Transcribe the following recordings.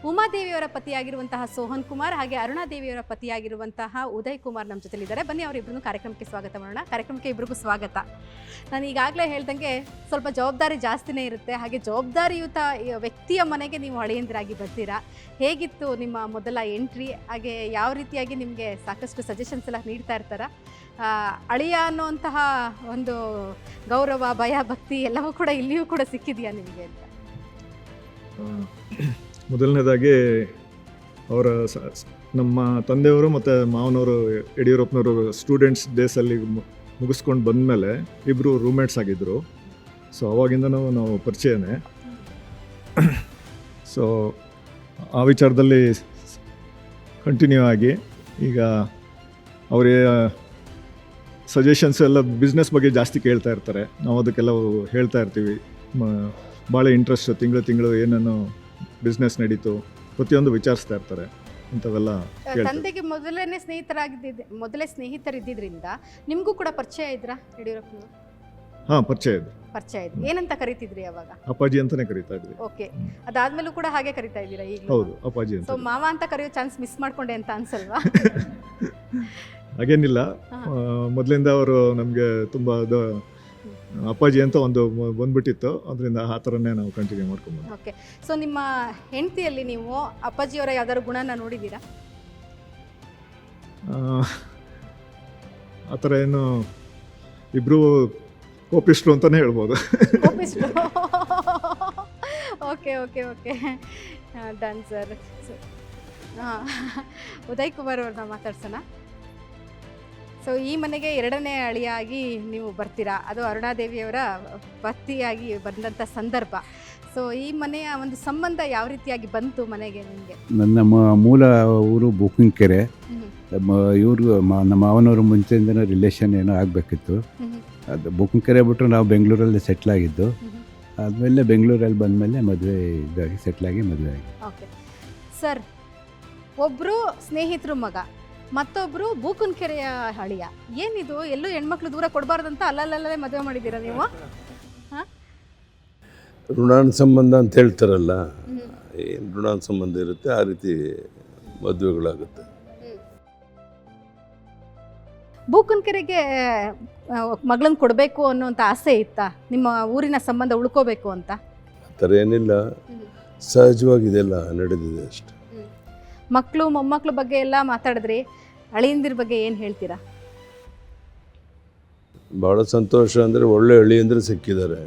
ಉಮಾದೇವಿಯವರ ಪತಿಯಾಗಿರುವಂತಹ ಸೋಹನ್ ಕುಮಾರ್ ಹಾಗೆ ಅರುಣಾದೇವಿಯವರ ಪತಿಯಾಗಿರುವಂತಹ ಉದಯ್ ಕುಮಾರ್ ನಮ್ಮ ಜೊತೆಲಿದ್ದಾರೆ. ಬನ್ನಿ ಅವರಿಬ್ಬರನ್ನು ಕಾರ್ಯಕ್ರಮಕ್ಕೆ ಸ್ವಾಗತ ಮಾಡೋಣ. ಕಾರ್ಯಕ್ರಮಕ್ಕೆ ಇಬ್ಬರಿಗೂ ಸ್ವಾಗತ. ನಾನು ಈಗಾಗಲೇ ಹೇಳ್ದಂಗೆ ಸ್ವಲ್ಪ ಜವಾಬ್ದಾರಿ ಜಾಸ್ತಿನೇ ಇರುತ್ತೆ. ಹಾಗೆ ಜವಾಬ್ದಾರಿಯುತ ವ್ಯಕ್ತಿಯ ಮನೆಗೆ ನೀವು ಅಳಿಯಂದಿರಾಗಿ ಬರ್ತೀರಾ. ಹೇಗಿತ್ತು ನಿಮ್ಮ ಮೊದಲ ಎಂಟ್ರಿ? ಹಾಗೆ ಯಾವ ರೀತಿಯಾಗಿ ನಿಮಗೆ ಸಾಕಷ್ಟು ಸಜೆಷನ್ಸ್ ಎಲ್ಲ ನೀಡ್ತಾ ಇರ್ತಾರ? ಅಳಿಯ ಅನ್ನುವಂತಹ ಒಂದು ಗೌರವ, ಭಯ, ಭಕ್ತಿ ಎಲ್ಲವೂ ಕೂಡ ಇಲ್ಲಿಯೂ ಕೂಡ ಸಿಕ್ಕಿದೆಯಾ ನಿಮಗೆ ಅಂತ? ಮೊದಲನೇದಾಗಿ ಅವರ ನಮ್ಮ ತಂದೆಯವರು ಮತ್ತು ಮಾವನವರು ಯಡಿಯೂರಪ್ಪನವರು ಸ್ಟೂಡೆಂಟ್ಸ್ ಡೇಸಲ್ಲಿ ಮುಗಿಸ್ಕೊಂಡು ಬಂದಮೇಲೆ ಇಬ್ಬರು ರೂಮ್ಮೇಟ್ಸ್ ಆಗಿದ್ದರು. ಸೊ ಅವಾಗಿಂದನೂ ನಾವು ಪರಿಚಯನೇ. ಸೊ ಆ ವಿಚಾರದಲ್ಲಿ ಕಂಟಿನ್ಯೂ ಆಗಿ ಈಗ ಅವರೇ ಸಜೆಷನ್ಸ್ ಎಲ್ಲ ಬಿಸ್ನೆಸ್ ಬಗ್ಗೆ ಜಾಸ್ತಿ ಕೇಳ್ತಾ ಇರ್ತಾರೆ. ನಾವು ಅದಕ್ಕೆಲ್ಲ ಹೇಳ್ತಾ ಇರ್ತೀವಿ. ಭಾಳ ಇಂಟ್ರೆಸ್ಟ್, ತಿಂಗಳು ಏನೇನು ಬಿಸ್ನೆಸ್ ನಡೀತು ಪ್ರತಿಯೊಂದು ವಿಚಾರಿಸ್ತಾ ಇರ್ತಾರೆ. ಇಂಥವೆಲ್ಲ ತಂದೆಗೆ ಮೊದಲೇ ಸ್ನೇಹಿತರಿದ್ದರಿಂದ ನಿಮಗೂ ಕೂಡ ಪರಿಚಯ ಇದ್ರಾ ಯಡಿಯೂರಪ್ಪನವರು? ಹಾಂ, ಪರಿಚಯ ಇದ್ದು. ಏನಂತ ಕರಿತಿದ್ರಿ ಅವಾಗ? ಅಪ್ಪಾಜಿ ಅಂತಾನೆ ಕರಿತಾ ಇದ್ವಿ. ಓಕೆ, ಅದಾದ್ಮೇಲೂ ಕೂಡ ಹಾಗೆ ಕರಿತಾ ಇದ್ದೀರಾ ಈಗ? ಹೌದು, ಅಪ್ಪಾಜಿ ಅಂತ. ಸೊ ಮಾವ ಅಂತ ಕರೆಯೋ ಚಾನ್ಸ್ ಮಿಸ್ ಮಾಡ್ಕೊಂಡೆ ಅಂತ ಅನ್ಸಲ್ವಾ? ಹಾಗೇನಿಲ್ಲ, ಮೊದಲಿಂದ ಅವರು ನಮಗೆ ತುಂಬ ಅಪ್ಪಾಜಿ ಅಂತ ಒಂದು ಬಂದ್ಬಿಟ್ಟಿತ್ತು. ಅದರಿಂದ ಆ ಥರನೇ ನಾವು ಕಂಟಿನ್ಯೂ ಮಾಡ್ಕೊಂಡು. ಓಕೆ, ಸೊ ನಿಮ್ಮ ಹೆಂಡತಿಯಲ್ಲಿ ನೀವು ಅಪ್ಪಾಜಿಯವರ ಯಾವ್ದಾದ್ರು ಗುಣನ ನೋಡಿದ್ದೀರಾ? ಆ ಥರ ಏನು, ಇಬ್ಬರು ಕೋಪಿಸ್ಟ್ರು ಅಂತಲೇ ಹೇಳ್ಬೋದು. ಕೋಪಿಸ್ಟ್ರು. Okay okay okay, done sir. ಹಾಂ, ಉದಯ್ ಕುಮಾರ್ ಅವ್ರನ್ನ ಮಾತಾಡ್ಸೋಣ. ಸೊ ಈ ಮನೆಗೆ ಎರಡನೇ ಅಳಿಯಾಗಿ ನೀವು ಬರ್ತೀರಾ, ಅದು ಅರುಣಾದೇವಿಯವರ ಪತಿಯಾಗಿ ಬಂದಂಥ ಸಂದರ್ಭ. ಸೊ ಈ ಮನೆಯ ಒಂದು ಸಂಬಂಧ ಯಾವ ರೀತಿಯಾಗಿ ಬಂತು ಮನೆಗೆ ನಿಮಗೆ? ನನ್ನ ಮೂಲ ಊರು ಬೂಕಿಂಗ್ಕೆರೆ. ಇವ್ರಿಗೂ ನಮ್ಮ ಮಾವನವರು ಮುಂಚೆಯಿಂದನೂ ರಿಲೇಷನ್ ಏನೋ ಆಗಬೇಕಿತ್ತು. ಅದು ಬೂಕಿಂಗ್ಕೆರೆ ಬಿಟ್ಟರು ನಾವು ಬೆಂಗಳೂರಲ್ಲಿ ಸೆಟ್ಲಾಗಿದ್ದು. ಆದಮೇಲೆ ಬೆಂಗಳೂರಲ್ಲಿ ಬಂದಮೇಲೆ ಮದುವೆ ಇದಾಗಿ ಸೆಟ್ಲಾಗಿ ಮದುವೆ ಆಗಿ. ಓಕೆ ಸರ್, ಒಬ್ಬರು ಸ್ನೇಹಿತರು ಮಗ, ಮತ್ತೊಬ್ಬರು ಬೂಕುನ್ಕೆರೆಯ ಹಳಿಯ. ಏನಿದು, ಎಲ್ಲೂ ಹೆಣ್ಮಕ್ಳು ದೂರ ಕೊಡಬಾರ್ದಂತ ಅಲ್ಲಲ್ಲೇ ಮದುವೆ ಮಾಡಿದ್ದೀರಾ ನೀವು? ಹಾಂ, ಋಣಾನ್ ಸಂಬಂಧ ಅಂತ ಹೇಳ್ತಾರಲ್ಲ, ಏನು ಋಣಾನ್ ಸಂಬಂಧ ಇರುತ್ತೆ ಆ ರೀತಿ ಮದುವೆಗಳಾಗುತ್ತೆ. ಬೂಕುನ್ಕೆರೆಗೆ ಮಗಳನ್ನ ಕೊಡಬೇಕು ಅನ್ನೋಂಥ ಆಸೆ ಇತ್ತಾ? ನಿಮ್ಮ ಊರಿನ ಸಂಬಂಧ ಉಳ್ಕೋಬೇಕು ಅಂತ? ಆ ಥರ ಏನಿಲ್ಲ, ಸಹಜವಾಗಿದೆಲ್ಲ ನಡೆದಿದೆ ಅಷ್ಟೆ. ಮಕ್ಕಳು ಮೊಮ್ಮಕ್ಕಳ ಬಗ್ಗೆ ಎಲ್ಲ ಮಾತಾಡಿದ್ರಿ, ಅಳಿಯಂದಿರ ಬಗ್ಗೆ ಏನು ಹೇಳ್ತೀರಾ? ಭಾಳ ಸಂತೋಷ. ಅಂದರೆ ಒಳ್ಳೆ ಅಳಿಯಂದ್ರೆ ಸಿಕ್ಕಿದ್ದಾರೆ,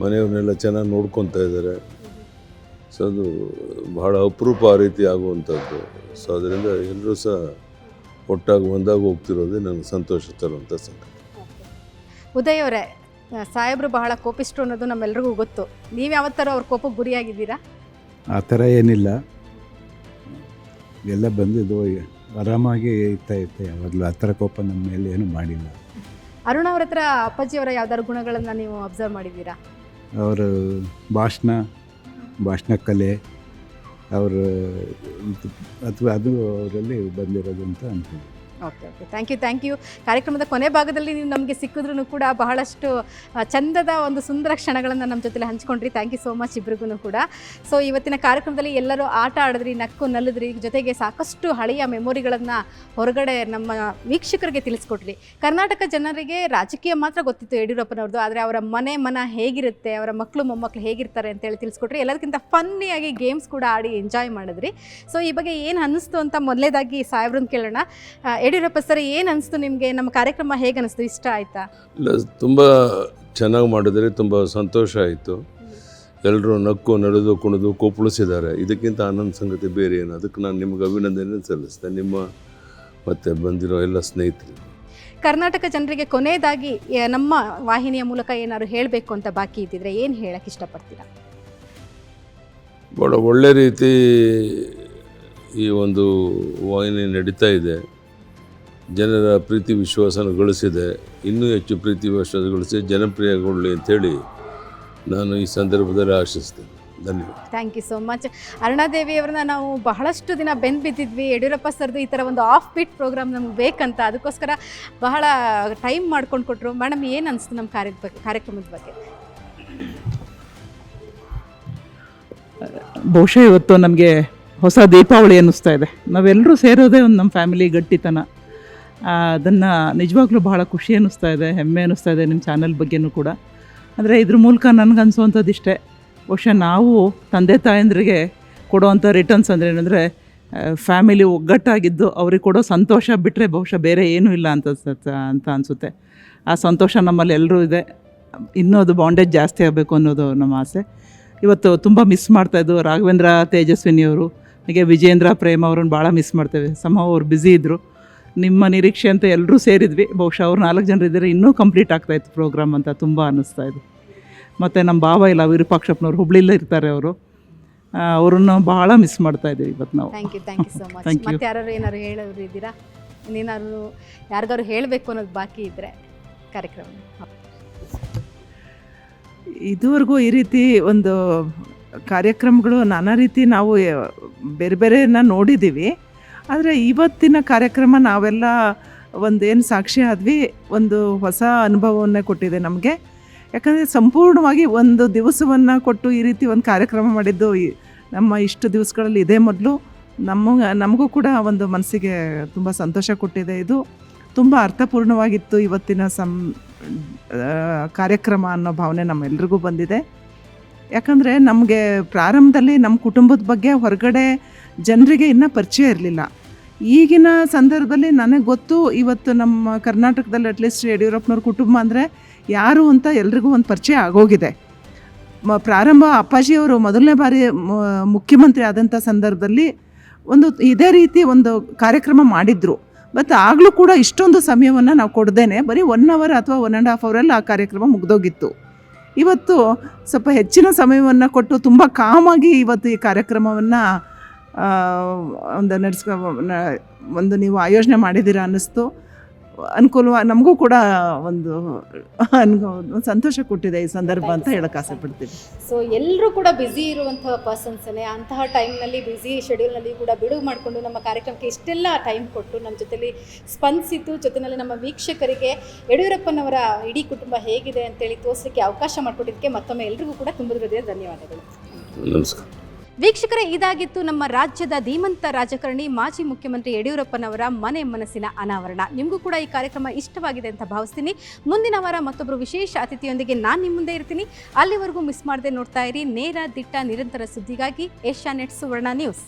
ಮನೆಯವ್ರನ್ನೆಲ್ಲ ಚೆನ್ನಾಗಿ ನೋಡ್ಕೊತಾ ಇದ್ದಾರೆ. ಸೊ ಅದು ಭಾಳ ಅಪರೂಪ ಆ ರೀತಿ ಆಗುವಂಥದ್ದು. ಸೊ ಅದರಿಂದ ಎಲ್ಲರೂ ಸಹ ಒಟ್ಟಾಗಿ ಒಂದಾಗಿ ಹೋಗ್ತಿರೋದೇ ನನಗೆ ಸಂತೋಷ ತರುವಂಥ ಸಂಗತಿ. ಉದಯ್ ಅವರೇ, ಸಾಹೇಬರು ಬಹಳ ಕೋಪಿಸ್ಟ್ರು ಅನ್ನೋದು ನಮ್ಮೆಲ್ರಿಗೂ ಗೊತ್ತು. ನೀವು ಯಾವತ್ತಾರ ಅವ್ರ ಕೋಪಕ್ಕೆ ಗುರಿಯಾಗಿದ್ದೀರಾ? ಆ ಥರ ಏನಿಲ್ಲ, ಎಲ್ಲ ಬಂದಿದ್ದು ಆರಾಮಾಗಿ ಇರ್ತಾ ಯಾವಾಗಲೂ. ಆ ಥರ ಕೋಪ ನಮ್ಮ ಮೇಲೆ ಏನು ಮಾಡಿಲ್ಲ. ಅರುಣ ಅವ್ರ ಹತ್ರ ಅಪ್ಪಾಜಿಯವರ ಯಾವ್ದಾದ್ರು ಗುಣಗಳನ್ನು ನೀವು ಅಬ್ಸರ್ವ್ ಮಾಡಿದ್ದೀರಾ? ಅವರು ಭಾಷಣ ಕಲೆ, ಅವರು ಅಥವಾ ಅದು ಅವರಲ್ಲಿ ಬಂದಿರೋದು ಅಂತ ಅನ್ಕೊಂಡು. Okay okay, thank you. ಕಾರ್ಯಕ್ರಮದ ಕೊನೆ ಭಾಗದಲ್ಲಿ ನೀವು ನಮಗೆ ಸಿಕ್ಕಿದ್ರೂ ಕೂಡ ಬಹಳಷ್ಟು ಚಂದದ ಒಂದು ಸುಂದರ ಕ್ಷಣಗಳನ್ನು ನಮ್ಮ ಜೊತೆಲಿ ಹಂಚ್ಕೊಂಡ್ರಿ. ಥ್ಯಾಂಕ್ ಯು ಸೋ ಮಚ್ ಇಬ್ರಿಗೂ ಕೂಡ. ಸೊ ಇವತ್ತಿನ ಕಾರ್ಯಕ್ರಮದಲ್ಲಿ ಎಲ್ಲರೂ ಆಟ ಆಡಿದ್ರಿ, ನಕ್ಕು ನಲಿದ್ರಿ, ಜೊತೆಗೆ ಸಾಕಷ್ಟು ಹಳೆಯ ಮೆಮೊರಿಗಳನ್ನು ಹೊರಗಡೆ ನಮ್ಮ ವೀಕ್ಷಕರಿಗೆ ತಿಳಿಸ್ಕೊಟ್ರಿ. ಕರ್ನಾಟಕ ಜನರಿಗೆ ರಾಜಕೀಯ ಮಾತ್ರ ಗೊತ್ತಿತ್ತು ಯಡಿಯೂರಪ್ಪನವ್ರದ್ದು, ಆದರೆ ಅವರ ಮನ ಹೇಗಿರುತ್ತೆ, ಅವರ ಮಕ್ಕಳು ಮೊಮ್ಮಕ್ಕಳು ಹೇಗಿರ್ತಾರೆ ಅಂತೇಳಿ ತಿಳಿಸ್ಕೊಟ್ರಿ. ಎಲ್ಲದಕ್ಕಿಂತ ಫನ್ನಿಯಾಗಿ ಗೇಮ್ಸ್ ಕೂಡ ಆಡಿ ಎಂಜಾಯ್ ಮಾಡಿದ್ರಿ. ಸೊ ಈ ಬಗ್ಗೆ ಏನು ಅನ್ನಿಸ್ತು ಅಂತ ಮೊದಲೇದಾಗಿ ಸಾಹೇಬ್ರನ್ನ ಕೇಳೋಣ. ಯಡಿಯೂರಪ್ಪ ಸರ್, ಏನು ಅನಿಸ್ತು ನಿಮಗೆ? ನಮ್ಮ ಕಾರ್ಯಕ್ರಮ ಹೇಗೆ ಅನಿಸ್ತು? ಇಷ್ಟ ಆಯಿತಾ? ಇಲ್ಲ, ತುಂಬ ಚೆನ್ನಾಗಿ ಮಾಡಿದರೆ, ತುಂಬ ಸಂತೋಷ ಆಯಿತು. ಎಲ್ಲರೂ ನಕ್ಕು ನಡೆದು ಕುಣಿದು ಕುಪ್ಪಳಿಸಿದ್ದಾರೆ. ಇದಕ್ಕಿಂತ ಆನಂದ ಸಂಗತಿ ಬೇರೆ ಏನು? ಅದಕ್ಕೆ ನಾನು ನಿಮ್ಗೆ ಅಭಿನಂದನೆ ಸಲ್ಲಿಸ್ತೇನೆ, ನಿಮ್ಮ ಮತ್ತು ಬಂದಿರೋ ಎಲ್ಲ ಸ್ನೇಹಿತರಿಗೆ. ಕರ್ನಾಟಕ ಜನರಿಗೆ ಕೊನೆಯದಾಗಿ ನಮ್ಮ ವಾಹಿನಿಯ ಮೂಲಕ ಏನಾದ್ರು ಹೇಳಬೇಕು ಅಂತ ಬಾಕಿ ಇದ್ದಿದ್ರೆ ಏನು ಹೇಳಕ್ಕೆ ಇಷ್ಟಪಡ್ತೀರಾ? ಭಾಳ ಒಳ್ಳೆ ರೀತಿ ಈ ಒಂದು ವಾಹಿನಿ ನಡೀತಾ ಇದೆ. ಜನರ ಪ್ರೀತಿ ವಿಶ್ವಾಸನ ಗಳಿಸಿದೆ. ಇನ್ನೂ ಹೆಚ್ಚು ಪ್ರೀತಿ ವಿಶ್ವಾಸ ಗಳಿಸಿ ಜನಪ್ರಿಯಗೊಳ್ಳಿ ಅಂಥೇಳಿ ನಾನು ಈ ಸಂದರ್ಭದಲ್ಲಿ ಆಶಿಸ್ತೇನೆ. ಧನ್ಯವಾದ. Thank you so much. ಅರುಣಾದೇವಿಯವ್ರನ್ನ ನಾವು ಬಹಳಷ್ಟು ದಿನ ಬೆಂದು ಬಿದ್ದಿದ್ವಿ. ಯಡಿಯೂರಪ್ಪ ಸರ್ದು ಈ ಥರ ಒಂದು ಆಫ್ ಬೀಟ್ ಪ್ರೋಗ್ರಾಮ್ ನಮ್ಗೆ ಬೇಕಂತ, ಅದಕ್ಕೋಸ್ಕರ ಬಹಳ ಟೈಮ್ ಮಾಡ್ಕೊಂಡು ಕೊಟ್ಟರು. ಮೇಡಮ್, ಏನು ಅನಿಸ್ತು ನಮ್ಮ ಕಾರ್ಯಕ್ರಮದ ಬಗ್ಗೆ? ಬಹುಶಃ ಇವತ್ತು ನಮಗೆ ಹೊಸ ದೀಪಾವಳಿ ಅನ್ನಿಸ್ತಾ ಇದೆ. ನಾವೆಲ್ಲರೂ ಸೇರೋದೇ ಒಂದು ನಮ್ಮ ಫ್ಯಾಮಿಲಿ ಗಟ್ಟಿತನ. ಅದನ್ನು ನಿಜವಾಗ್ಲೂ ಬಹಳ ಖುಷಿ ಅನ್ನಿಸ್ತಾ ಇದೆ, ಹೆಮ್ಮೆ ಅನ್ನಿಸ್ತಾ ಇದೆ ನಿಮ್ಮ ಚಾನಲ್ ಬಗ್ಗೆನೂ ಕೂಡ. ಅಂದರೆ ಇದ್ರ ಮೂಲಕ ನನಗನ್ಸುವಂಥದ್ದು ಇಷ್ಟೇ, ಬಹುಶಃ ನಾವು ತಂದೆ ತಾಯಂದ್ರಿಗೆ ಕೊಡೋವಂಥ ರಿಟರ್ನ್ಸ್ ಅಂದರೆ ಏನಂದರೆ ಫ್ಯಾಮಿಲಿ ಒಗ್ಗಟ್ಟಾಗಿದ್ದು ಅವ್ರಿಗೆ ಕೊಡೋ ಸಂತೋಷ ಬಿಟ್ಟರೆ ಬಹುಶಃ ಬೇರೆ ಏನೂ ಇಲ್ಲ ಅಂತ ಅನಿಸುತ್ತೆ. ಆ ಸಂತೋಷ ನಮ್ಮಲ್ಲಿ ಎಲ್ಲರೂ ಇದೆ. ಇನ್ನೂ ಅದು ಬಾಂಡೇಜ್ ಜಾಸ್ತಿ ಆಗಬೇಕು ಅನ್ನೋದು ನಮ್ಮ ಆಸೆ. ಇವತ್ತು ತುಂಬ ಮಿಸ್ ಮಾಡ್ತಾಯಿದ್ದು ರಾಘವೇಂದ್ರ ತೇಜಸ್ವಿನಿಯವರು, ಹಾಗೆ ವಿಜೇಂದ್ರ ಪ್ರೇಮ್ ಅವ್ರನ್ನ ಭಾಳ ಮಿಸ್ ಮಾಡ್ತೇವೆ. ಅವ್ರು ಬ್ಯುಸಿ ಇದ್ದರು. ನಿಮ್ಮ ನಿರೀಕ್ಷೆ ಅಂತ ಎಲ್ಲರೂ ಸೇರಿದ್ವಿ. ಬಹುಶಃ ಅವ್ರು 4 ಜನರು ಇದ್ದರೆ ಇನ್ನೂ ಕಂಪ್ಲೀಟ್ ಆಗ್ತಾಯಿತ್ತು ಪ್ರೋಗ್ರಾಮ್ ಅಂತ ತುಂಬ ಅನ್ನಿಸ್ತಾ ಇದೆ. ಮತ್ತು ನಮ್ಮ ಭಾವ ಇಲ್ಲ, ವಿರೂಪಾಕ್ಷಪ್ಪನವ್ರು ಹುಬ್ಳಿಲೇ ಇರ್ತಾರೆ ಅವರು. ಅವ್ರನ್ನ ಭಾಳ ಮಿಸ್ ಮಾಡ್ತಾ ಇದ್ದೀವಿ ಇವತ್ತು ನಾವು. Thank you so much. Thank you. ಮತ್ತೆ ಯಾರು ಏನಾದ್ರು ಹೇಳೋರು ಇದ್ದೀರಾ? ಇನ್ನೇನಾದ್ರು ಯಾರಿಗಾರು ಹೇಳಬೇಕು ಅನ್ನೋದು ಬಾಕಿ ಇದ್ದರೆ ಕಾರ್ಯಕ್ರಮ? ಇದುವರೆಗೂ ಈ ರೀತಿ ಒಂದು ಕಾರ್ಯಕ್ರಮಗಳು ನಾನಾ ರೀತಿ ನಾವು ಬೇರೆ ಬೇರೆನ ನೋಡಿದ್ದೀವಿ. ಆದರೆ ಇವತ್ತಿನ ಕಾರ್ಯಕ್ರಮ ನಾವೆಲ್ಲ ಒಂದೇನು ಸಾಕ್ಷಿ ಆದ್ವಿ, ಒಂದು ಹೊಸ ಅನುಭವವನ್ನೇ ಕೊಟ್ಟಿದೆ ನಮಗೆ. ಯಾಕಂದರೆ ಸಂಪೂರ್ಣವಾಗಿ ಒಂದು ದಿವಸವನ್ನು ಕೊಟ್ಟು ಈ ರೀತಿ ಒಂದು ಕಾರ್ಯಕ್ರಮ ಮಾಡಿದ್ದು ನಮ್ಮ ಇಷ್ಟು ದಿವಸಗಳಲ್ಲಿ ಇದೇ ಮೊದಲು. ನಮಗೂ ಕೂಡ ಒಂದು ಮನಸ್ಸಿಗೆ ತುಂಬ ಸಂತೋಷ ಕೊಟ್ಟಿದೆ. ಇದು ತುಂಬ ಅರ್ಥಪೂರ್ಣವಾಗಿತ್ತು ಇವತ್ತಿನ ಕಾರ್ಯಕ್ರಮ ಅನ್ನೋ ಭಾವನೆ ನಮ್ಮೆಲ್ರಿಗೂ ಬಂದಿದೆ. ಯಾಕಂದರೆ ನಮಗೆ ಪ್ರಾರಂಭದಲ್ಲಿ ನಮ್ಮ ಕುಟುಂಬದ ಬಗ್ಗೆ ಹೊರಗಡೆ ಜನರಿಗೆ ಇನ್ನೂ ಪರಿಚಯ ಇರಲಿಲ್ಲ. ಈಗಿನ ಸಂದರ್ಭದಲ್ಲಿ ನನಗೆ ಗೊತ್ತು, ಇವತ್ತು ನಮ್ಮ ಕರ್ನಾಟಕದಲ್ಲಿ ಅಟ್ಲೀಸ್ಟ್ ಯಡಿಯೂರಪ್ಪನವ್ರ ಕುಟುಂಬ ಅಂದರೆ ಯಾರು ಅಂತ ಎಲ್ರಿಗೂ ಒಂದು ಪರಿಚಯ ಆಗೋಗಿದೆ. ಪ್ರಾರಂಭ ಅಪ್ಪಾಜಿಯವರು ಮೊದಲನೇ ಬಾರಿ ಮುಖ್ಯಮಂತ್ರಿ ಆದಂಥ ಸಂದರ್ಭದಲ್ಲಿ ಒಂದು ಇದೇ ರೀತಿ ಒಂದು ಕಾರ್ಯಕ್ರಮ ಮಾಡಿದರು. ಮತ್ತು ಆಗಲೂ ಕೂಡ ಇಷ್ಟೊಂದು ಸಮಯವನ್ನು ನಾವು ಕೊಡ್ದೇನೆ ಬರೀ 1 ಅವರ್ ಅಥವಾ 1.5 ಅವರಲ್ಲಿ ಆ ಕಾರ್ಯಕ್ರಮ ಮುಗಿದೋಗಿತ್ತು. ಇವತ್ತು ಸ್ವಲ್ಪ ಹೆಚ್ಚಿನ ಸಮಯವನ್ನು ಕೊಟ್ಟು ತುಂಬ ಕಾಮಾಗಿ ಇವತ್ತು ಈ ಕಾರ್ಯಕ್ರಮವನ್ನು ಒಂದು ನೀವು ಆಯೋಜನೆ ಮಾಡಿದ್ದೀರಾ ಅನ್ನಿಸ್ತು. ಅನುಕೂಲವಾಗಿ ನಮಗೂ ಕೂಡ ಒಂದು ಸಂತೋಷ ಕೊಟ್ಟಿದೆ ಈ ಸಂದರ್ಭ ಅಂತ ಹೇಳಕ್ಕೆ ಆಸೆಪಡ್ತೀನಿ. ಸೊ ಎಲ್ಲರೂ ಕೂಡ ಬ್ಯುಸಿ ಇರುವಂಥ ಪರ್ಸನ್ಸನ್ನೇ, ಅಂತಹ ಟೈಮ್ನಲ್ಲಿ ಬ್ಯುಸಿ ಶೆಡ್ಯೂಲ್ನಲ್ಲಿ ಕೂಡ ಬಿಡುವು ಮಾಡಿಕೊಂಡು ನಮ್ಮ ಕಾರ್ಯಕ್ರಮಕ್ಕೆ ಇಷ್ಟೆಲ್ಲ ಟೈಮ್ ಕೊಟ್ಟು ನಮ್ಮ ಜೊತೆಲಿ ಸ್ಪಂದಿಸಿದ್ದು, ಜೊತೆಯಲ್ಲಿ ನಮ್ಮ ವೀಕ್ಷಕರಿಗೆ ಯಡಿಯೂರಪ್ಪನವರ ಇಡೀ ಕುಟುಂಬ ಹೇಗಿದೆ ಅಂತೇಳಿ ತೋರಿಸಲಿಕ್ಕೆ ಅವಕಾಶ ಮಾಡಿಕೊಟ್ಟಿದ್ದಕ್ಕೆ ಮತ್ತೊಮ್ಮೆ ಎಲ್ರಿಗೂ ಕೂಡ ತುಂಬ ಹೃದಯದ ಧನ್ಯವಾದಗಳು. ನಮಸ್ಕಾರ ವೀಕ್ಷಕರೇ, ಇದಾಗಿತ್ತು ನಮ್ಮ ರಾಜ್ಯದ ಧೀಮಂತ ರಾಜಕಾರಣಿ ಮಾಜಿ ಮುಖ್ಯಮಂತ್ರಿ ಯಡಿಯೂರಪ್ಪನವರ ಮನೆ ಮನಸ್ಸಿನ ಅನಾವರಣ. ನಿಮಗೂ ಕೂಡ ಈ ಕಾರ್ಯಕ್ರಮ ಇಷ್ಟವಾಗಿದೆ ಅಂತ ಭಾವಿಸ್ತೀನಿ. ಮುಂದಿನ ವಾರ ಮತ್ತೊಬ್ಬರು ವಿಶೇಷ ಅತಿಥಿಯೊಂದಿಗೆ ನಾನು ನಿಮ್ಮ ಮುಂದೆ ಇರ್ತೀನಿ. ಅಲ್ಲಿವರೆಗೂ ಮಿಸ್ ಮಾಡದೆ ನೋಡ್ತಾ ಇರಿ ನೇರ ದಿಟ್ಟ ನಿರಂತರ ಸುದ್ದಿಗಾಗಿ ಏಷ್ಯಾನೆಟ್ ಸುವರ್ಣ ನ್ಯೂಸ್.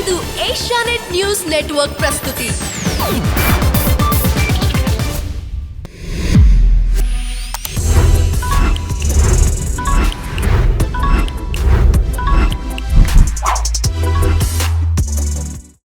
ಇದು ಏಷ್ಯಾನೆಟ್ ನ್ಯೂಸ್ ನೆಟ್ವರ್ಕ್ ಪ್ರಸ್ತುತಿ.